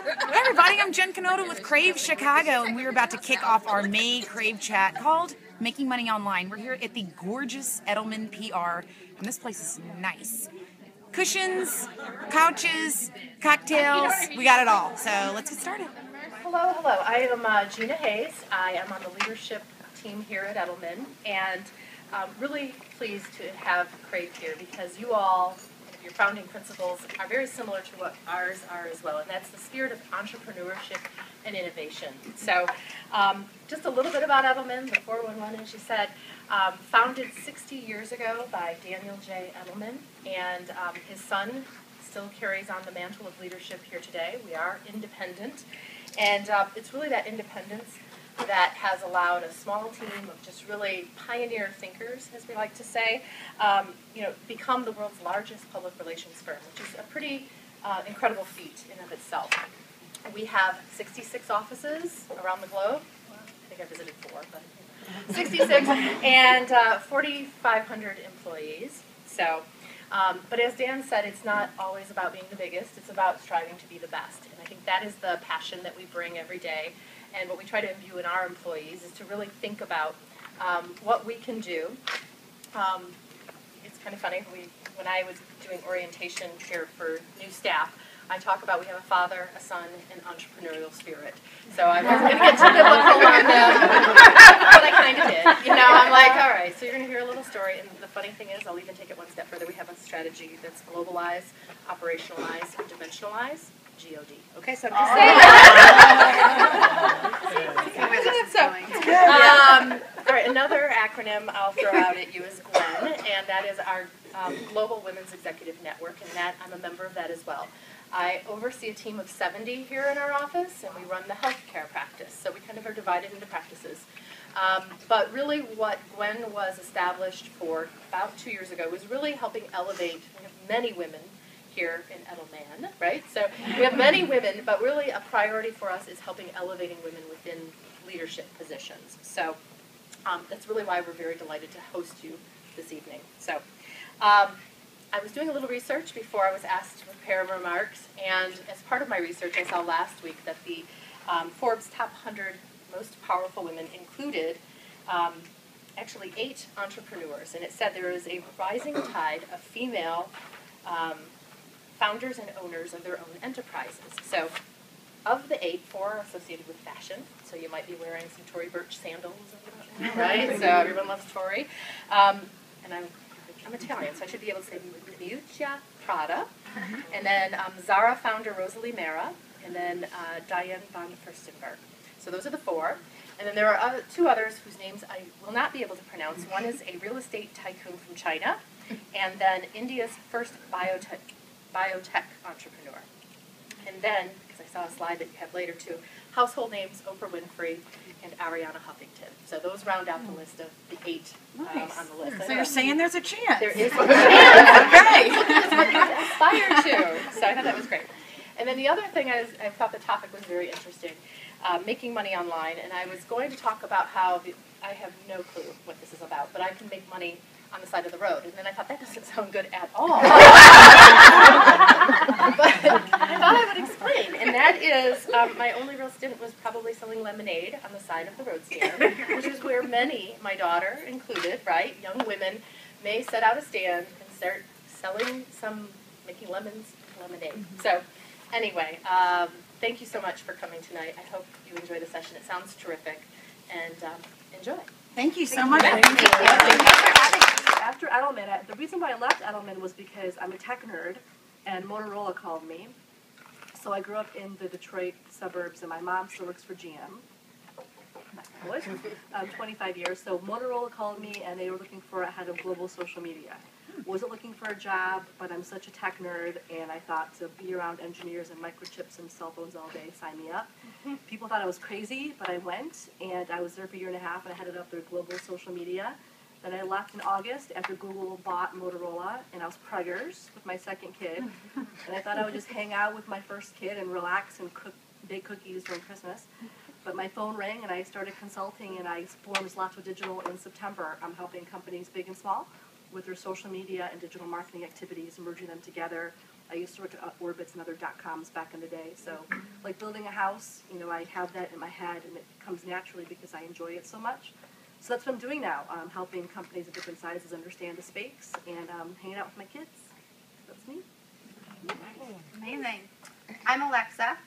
Hey everybody, I'm Jen Knoedl with Crave Chicago, and we're about to kick off our May Crave Chat called Making Money Online. We're here at the gorgeous Edelman PR, and this place is nice. Cushions, couches, cocktails, we got it all. So let's get started. Hello, hello. I am Gina Hayes. I am on the leadership team here at Edelman, and really pleased to have Crave here because you all, your founding principles, are very similar to what ours are as well, and that's the spirit of entrepreneurship and innovation. So just a little bit about Edelman, the 411, as you said, founded 60 years ago by Daniel J. Edelman, and his son still carries on the mantle of leadership here today. We are independent, and it's really that independence that has allowed a small team of just really pioneer thinkers, as we like to say, become the world's largest public relations firm, which is a pretty incredible feat in of itself. We have 66 offices around the globe. I think I visited 4, but 66, and 4,500 employees. So, but as Dan said, it's not always about being the biggest. It's about striving to be the best, and I think that is the passion that we bring every day. And what we try to imbue in our employees is to really think about what we can do. It's kind of funny, when I was doing orientation here for new staff, I talk about we have a father, a son, and entrepreneurial spirit. So I wasn't going to get too biblical on them, but I kind of did. I'm like, all right, so you're going to hear a little story, and the funny thing is, I'll even take it one step further. We have a strategy that's globalize, operationalize, and dimensionalize. G-O-D. Okay, so I'm just saying. All right, another acronym I'll throw out at you is GWEN, and that is our Global Women's Executive Network, and that I'm a member of that as well. I oversee a team of 70 here in our office, and we run the healthcare practice, so we kind of are divided into practices. But really what GWEN was established for about 2 years ago was really helping elevate many women here in Edelman, right? So we have many women, but really a priority for us is helping elevating women within leadership positions. So that's really why we're very delighted to host you this evening. So I was doing a little research before I was asked to prepare remarks, and as part of my research, I saw last week that the Forbes Top 100 Most Powerful Women included actually 8 entrepreneurs, and it said there is a rising tide of female founders and owners of their own enterprises. So of the 8, 4 are associated with fashion. So you might be wearing some Tory Burch sandals, right? So everyone loves Tory. And I'm Italian, so I should be able to say Miuccia Prada. And then Zara founder Rosalie Mera, and then Diane von Furstenberg. So those are the 4. And then there are 2 others whose names I will not be able to pronounce. One is a real estate tycoon from China, and then India's first biotech entrepreneur. And then, because I saw a slide that you have later too, household names, Oprah Winfrey and Ariana Huffington. So those round out the list of the 8 on the list. So you're saying there's a chance. There is a chance. Okay. That's what you aspire to. So I thought that was great. And then the other thing I thought the topic was very interesting, making money online. And I was going to talk about how I have no clue what this is about, but I can make money on the side of the road. And then I thought, that doesn't sound good at all. But I thought I would explain. And that is, my only real stint was probably selling lemonade on the side of the road stand, which is where many, my daughter included, right, young women may set out a stand and start selling making lemons with lemonade. So anyway, thank you so much for coming tonight. I hope you enjoy the session. It sounds terrific. And enjoy. Thank you so much. Thank you. After Edelman, the reason why I left Edelman was because I'm a tech nerd, and Motorola called me. So I grew up in the Detroit suburbs, and my mom still works for GM. 25 years. So Motorola called me, and they were looking for a head of global social media. Wasn't looking for a job, but I'm such a tech nerd, and I thought to be around engineers and microchips and cell phones all day, sign me up. People thought I was crazy, but I went, and I was there for a year and a half, and I headed up their global social media. Then I left in August after Google bought Motorola, and I was preggers with my second kid. And I thought I would just hang out with my first kid and relax and bake cookies during Christmas. But my phone rang, and I started consulting, and I formed Zlato Digital in September. I'm helping companies big and small with their social media and digital marketing activities, merging them together. I used to work at Orbitz and other .coms back in the day. So like building a house, you know, I have that in my head and it comes naturally because I enjoy it so much. So that's what I'm doing now, helping companies of different sizes understand the space and hanging out with my kids. That's me. Amazing. I'm Alexa.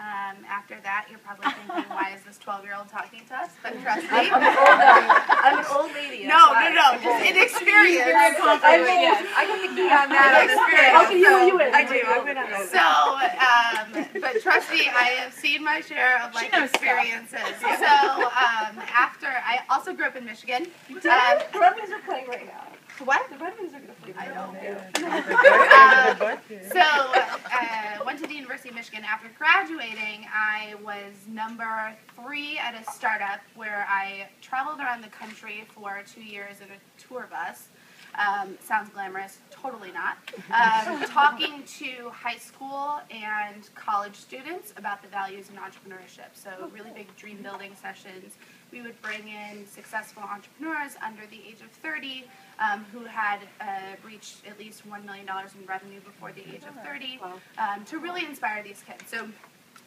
After that, you're probably thinking, why is this 12-year-old talking to us? But trust me. I'm an old lady. No, just inexperienced. I got the key on that. How can you in? I do. I've been on that. So, but trust me, I have seen my share of life experiences. So, after, I also grew up in Michigan. The Red Wings are playing right now. What? The Red Wings are going to play. I know. Went to the University of Michigan. After graduating, I was number 3 at a startup where I traveled around the country for 2 years in a tour bus. Sounds glamorous, totally not. Talking to high school and college students about the values in entrepreneurship. So really big dream building sessions. We would bring in successful entrepreneurs under the age of 30 who had reached at least $1 million in revenue before the age of 30 to really inspire these kids. So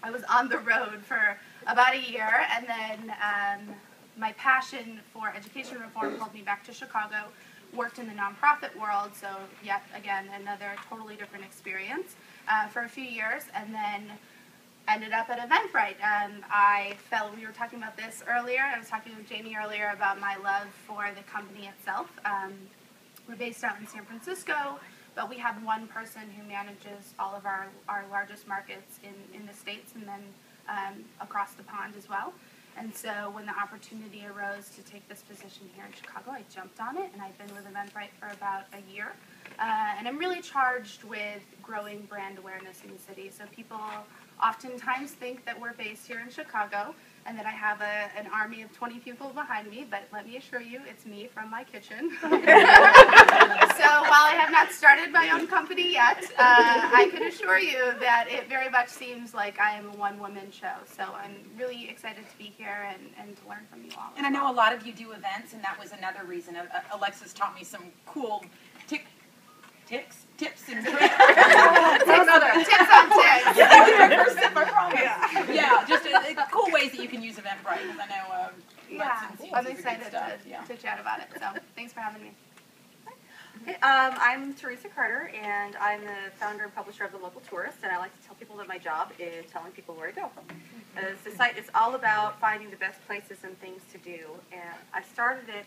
I was on the road for about a year, and then my passion for education reform pulled me back to Chicago, worked in the nonprofit world, so yet again another totally different experience for a few years, and then ended up at Eventbrite. We were talking about this earlier, I was talking with Jamie earlier about my love for the company itself. We're based out in San Francisco, but we have one person who manages all of our largest markets in the States and then across the pond as well. And so when the opportunity arose to take this position here in Chicago, I jumped on it, and I've been with Eventbrite for about a year. And I'm really charged with growing brand awareness in the city. So people oftentimes think that we're based here in Chicago and that I have an army of 20 people behind me, but let me assure you, it's me from my kitchen. So while I have not started my own company yet, I can assure you that it very much seems like I am a one-woman show. So I'm really excited to be here and to learn from you all. And I know a lot of you do events, and that was another reason. Alexa's taught me some cool tips and tricks. Tips on tips. I promise. Yeah, just cool ways that you can use Eventbrite, because I know I'm excited to chat about it. So thanks for having me. Hey, I'm Theresa Carter, and I'm the founder and publisher of The Local Tourist, and I like to tell people that my job is telling people where to go. As the site is all about finding the best places and things to do, and I started it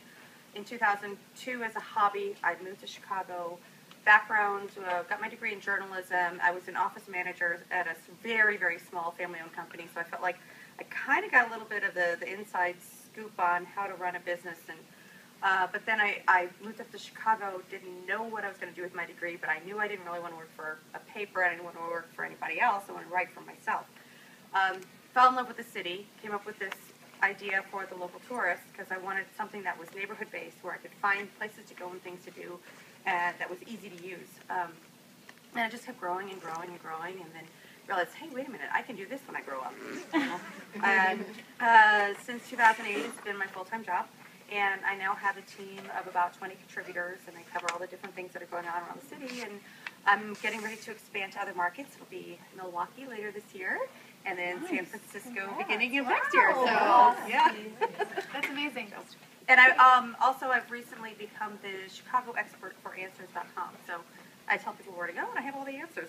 in 2002 as a hobby. I moved to Chicago. Background, got my degree in journalism. I was an office manager at a very, very small family-owned company, so I felt like I kind of got a little bit of the inside scoop on how to run a business. And but then I moved up to Chicago, didn't know what I was going to do with my degree, but I knew I didn't really want to work for a paper, and I didn't want to work for anybody else. I wanted to write for myself. Fell in love with the city, came up with this idea for The Local Tourist because I wanted something that was neighborhood-based, where I could find places to go and things to do, and that was easy to use. And it just kept growing and growing and growing, and then realized, hey, wait a minute, I can do this when I grow up. And since 2008, it's been my full-time job, and I now have a team of about 20 contributors, and I cover all the different things that are going on around the city, and I'm getting ready to expand to other markets. It'll be Milwaukee later this year, and then San Francisco beginning of next year. So, yeah. That's amazing. And I've recently become the Chicago expert for Answers.com. So I tell people where to go, and I have all the answers.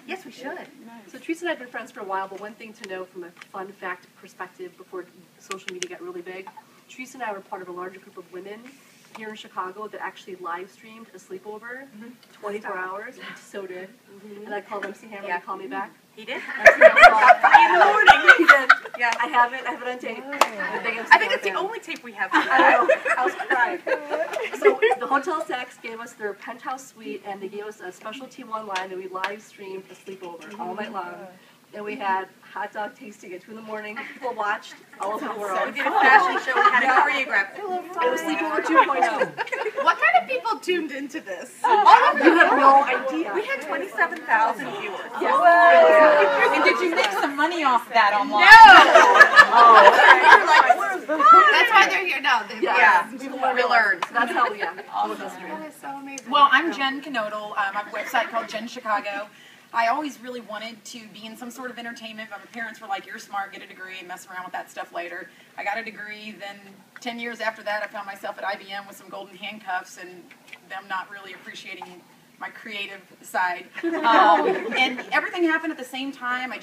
Yes, we should. So Theresa and I have been friends for a while, but one thing to know from a fun fact perspective before social media got really big, Theresa and I were part of a larger group of women here in Chicago that actually live streamed a sleepover, 24 hours. So did. And I called MC Hammer to call me back. He did? MC Hammer called 3 in the morning. He did. Yeah. I have it on tape. I think it's the only tape we have. I know. I was crying. So the Hotel Saks gave us their penthouse suite, and they gave us a specialty one line, and we live streamed a sleepover all night long. And we had hot dog tasting at 2 in the morning. People watched all over the world. We did a fashion show. We had a choreographed. It was Sleepover 2.0. What kind of people tuned into this? You have no idea. We had 27,000 viewers. Yes. And did you make some money off that online? That's why they're here now. We learned. That's how we That is so amazing. Well, I'm Jen Knoedl. I have a website called Jen Chicago. I always really wanted to be in some sort of entertainment, but my parents were like, you're smart, get a degree and mess around with that stuff later. I got a degree, then 10 years after that I found myself at IBM with some golden handcuffs and them not really appreciating my creative side. And everything happened at the same time. I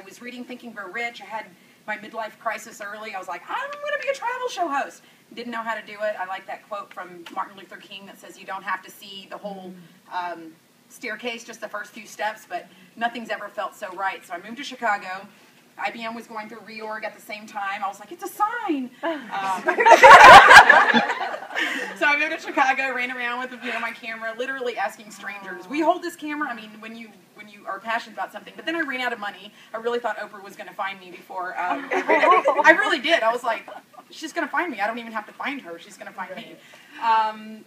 was reading Think and Grow Rich. I had my midlife crisis early. I was like, I'm going to be a travel show host. Didn't know how to do it. I like that quote from Martin Luther King that says you don't have to see the whole staircase, just the first few steps, but nothing's ever felt so right. So I moved to Chicago. IBM was going through reorg at the same time. I was like, it's a sign. So I moved to Chicago, ran around with my camera, literally asking strangers, will you hold this camera? I mean, when you are passionate about something. But then I ran out of money. I really thought Oprah was going to find me before I really did. I was like, she's going to find me. I don't even have to find her. She's going to find me.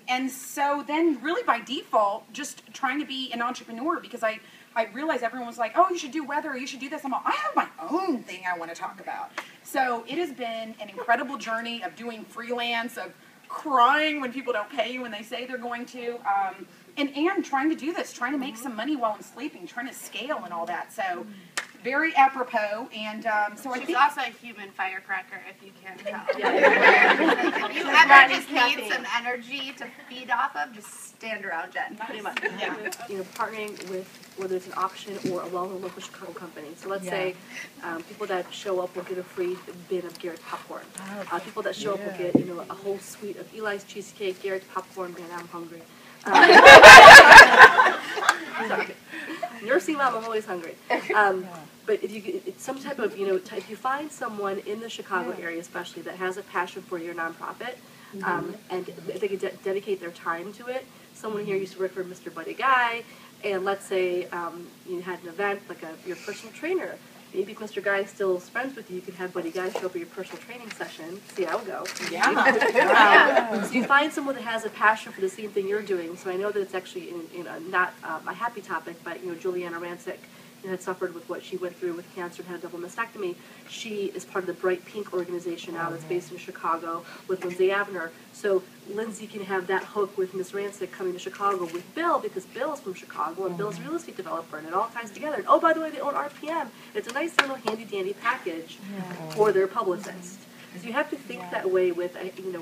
And so then really by default, just trying to be an entrepreneur, because I realized everyone was like, oh, you should do weather, you should do this. I'm like, I have my own thing I want to talk about. So it has been an incredible journey of doing freelance, of crying when people don't pay you when they say they're going to, and trying to do this, trying to make some money while I'm sleeping, trying to scale and all that. So very apropos, and so She's also a human firecracker, if you can't tell. If you ever just need some energy to feed off of, just stand around Jen. Pretty much. Yeah. Partnering with whether it's an auction or a well-known local Chicago company. So let's say people that show up will get a free bin of Garrett's popcorn. People that show up will get a whole suite of Eli's cheesecake, Garrett's popcorn. Man, I'm hungry. Sorry. Nursing mom, I'm always hungry. But if you get some type of, if you find someone in the Chicago area especially that has a passion for your nonprofit, and if they can dedicate their time to it. Someone here used to work for Mr. Buddy Guy, and let's say you had an event like your personal trainer. Maybe if Mr. Guy still is friends with you, you could have Buddy Guy show up at your personal training session, see how it goes. Yeah. So you find someone that has a passion for the same thing you're doing. So I know that it's actually not a happy topic, but Juliana Rancic had suffered with what she went through with cancer and had a double mastectomy. She is part of the Bright Pink organization now that's based in Chicago with Lindsay Avner. So Lindsay can have that hook with Miss Rancic coming to Chicago with Bill, because Bill's from Chicago and Bill's a real estate developer, and it all ties together. And oh, by the way, they own RPM. It's a nice little handy-dandy package for their publicist. So you have to think that way with,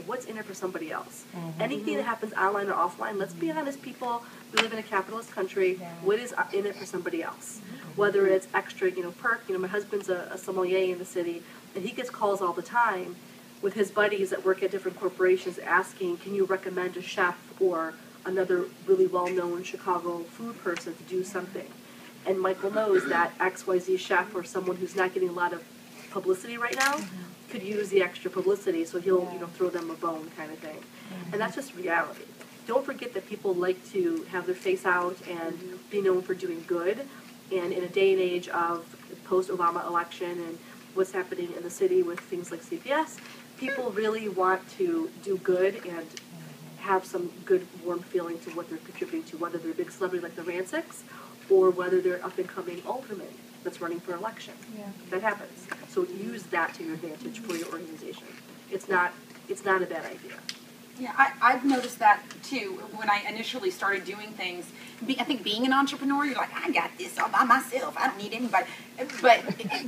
what's in it for somebody else. Anything that happens online or offline, let's be honest, people, we live in a capitalist country. What is in it for somebody else? Whether it's extra, perk. My husband's a sommelier in the city, and he gets calls all the time with his buddies that work at different corporations asking, can you recommend a chef or another really well-known Chicago food person to do something? And Michael knows that XYZ chef or someone who's not getting a lot of publicity right now could use the extra publicity, so he'll throw them a bone kind of thing. And that's just reality. Don't forget that people like to have their face out and be known for doing good. And in a day and age of post-Obama election and what's happening in the city with things like CPS, people really want to do good and have some good, warm feeling to what they're contributing to, whether they're a big celebrity like the Rancics or whether they're an up-and-coming alderman that's running for election. That happens. So use that to your advantage for your organization. It's not a bad idea. Yeah, I've noticed that too. When I initially started doing things, I think being an entrepreneur, you're like, I got this all by myself. I don't need anybody. But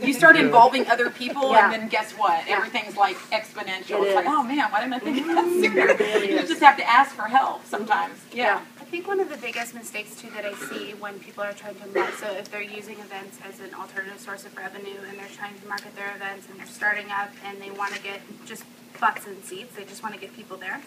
you start involving other people, and then guess what? Everything's like exponential. It's like, oh man, why didn't I think of that sooner? You just have to ask for help sometimes. Yeah. I think one of the biggest mistakes too that I see when people are trying to market, so if they're using events as an alternative source of revenue and they're trying to market their events and they're starting up and they want to get just butts and seats, they just want to get people there.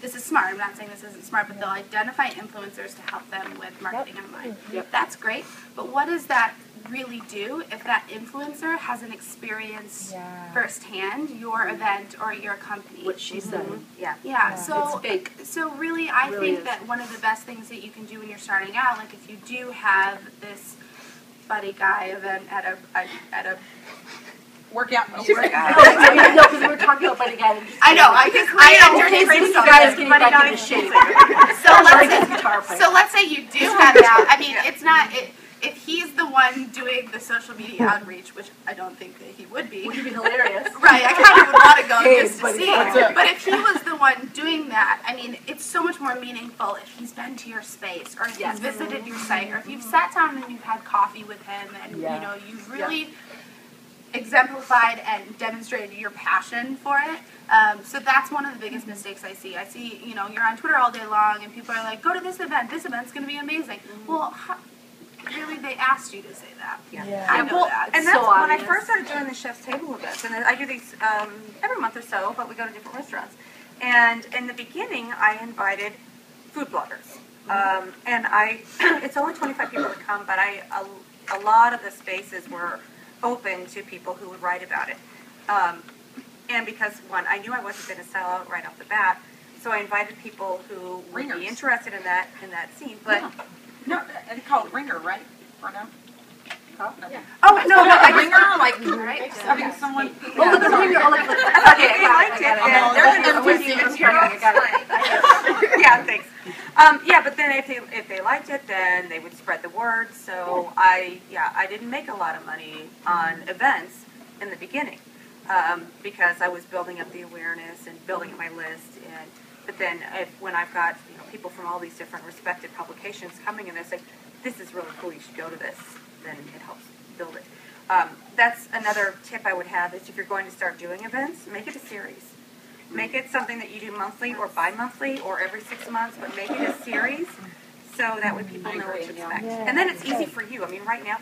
This is smart, I'm not saying this isn't smart, but they'll identify influencers to help them with marketing online. That's great, but what does that really do if that influencer hasn't experienced firsthand your event or your company? What she said. So it's fake. So really, I think that one of the best things that you can do when you're starting out, like if you do have this Buddy Guy event at a workout. No, because we were talking about Buddy Guy. I know. I understand. Guys getting back into shape. So let's say you do have that. I mean, it's not. if he's the one doing the social media outreach, which I don't think that he would be. Would be hilarious. Right, I kind of would want to go just to see. That's But if he was the one doing that, I mean, it's so much more meaningful if he's been to your space, or if he's visited your site, or if you've sat down and you've had coffee with him, and you know, you've really exemplified and demonstrated your passion for it. So that's one of the biggest mistakes I see. I see, you know, you're on Twitter all day long, and people are like, go to this event's going to be amazing. Well, really, they asked you to say that. I know that. And that's when I first started doing the chef's table events, and I do these every month or so, but we go to different restaurants. And in the beginning, I invited food bloggers, and it's only 25 people that come, but a lot of the spaces were open to people who would write about it. And because, one, I knew I wasn't going to sell out right off the bat, so I invited people who would be interested in that scene. But no, it's called Ringer, right? Or no? Oh no, I Ringer, like having someone. Oh, the Ringer. Okay, they liked it. Yeah, thanks. Yeah, but then if they liked it, then they would spread the word. So I didn't make a lot of money on events in the beginning because I was building up the awareness and building up my list. But then when I've got people from all these different respected publications coming and they're saying, "This is really cool. You should go to this," then it helps build it. That's another tip I would have is if you're going to start doing events, make it a series. Make it something that you do monthly or bi-monthly or every 6 months, but make it a series so that way people know what to expect. And then it's easy for you. I mean, right now,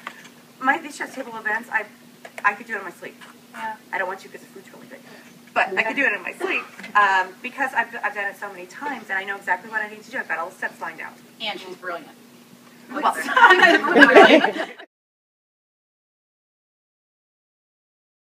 these chef's table events, I could do it in my sleep. I don't want to because the food's really good. But I could do it in my sleep because I've done it so many times and I know exactly what I need to do. I've got all the steps lined out. And she's brilliant. Well,